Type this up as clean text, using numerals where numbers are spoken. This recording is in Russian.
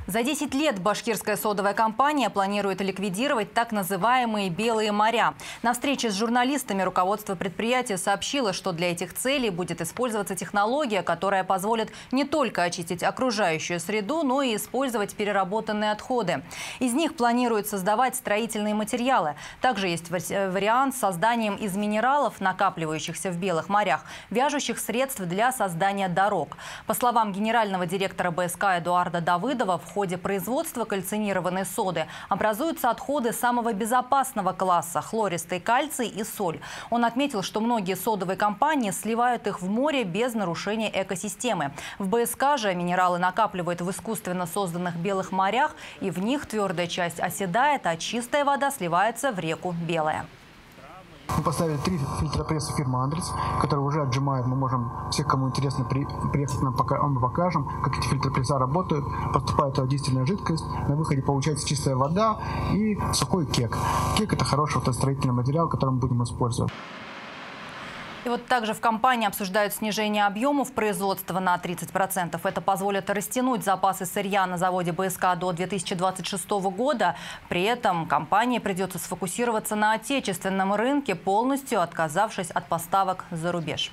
За 10 лет башкирская содовая компания планирует ликвидировать так называемые «белые моря». На встрече с журналистами руководство предприятия сообщило, что для этих целей будет использоваться технология, которая позволит не только очистить окружающую среду, но и использовать переработанные отходы. Из них планируют создавать строительные материалы. Также есть вариант с созданием из минералов, накапливающихся в белых морях, вяжущих средств для создания дорог. По словам генерального директора БСК Эдуарда Давыдова, в ходе производства кальцинированной соды образуются отходы самого безопасного класса – хлористый кальций и соль. Он отметил, что многие содовые компании сливают их в море без нарушения экосистемы. В БСК же минералы накапливают в искусственно созданных белых морях, и в них твердая часть оседает, а чистая вода сливается в реку Белая. Мы поставили 3 фильтропресса фирмы «Андрес», которые уже отжимают. Мы можем, всех, кому интересно, приехать нам, мы покажем, как эти фильтропресса работают. Поступает туда дистильная жидкость, на выходе получается чистая вода и сухой кек. Кек – это хороший строительный материал, который мы будем использовать. И вот также в компании обсуждают снижение объемов производства на 30%. Это позволит растянуть запасы сырья на заводе БСК до 2026 года. При этом компании придется сфокусироваться на отечественном рынке, полностью отказавшись от поставок за рубеж.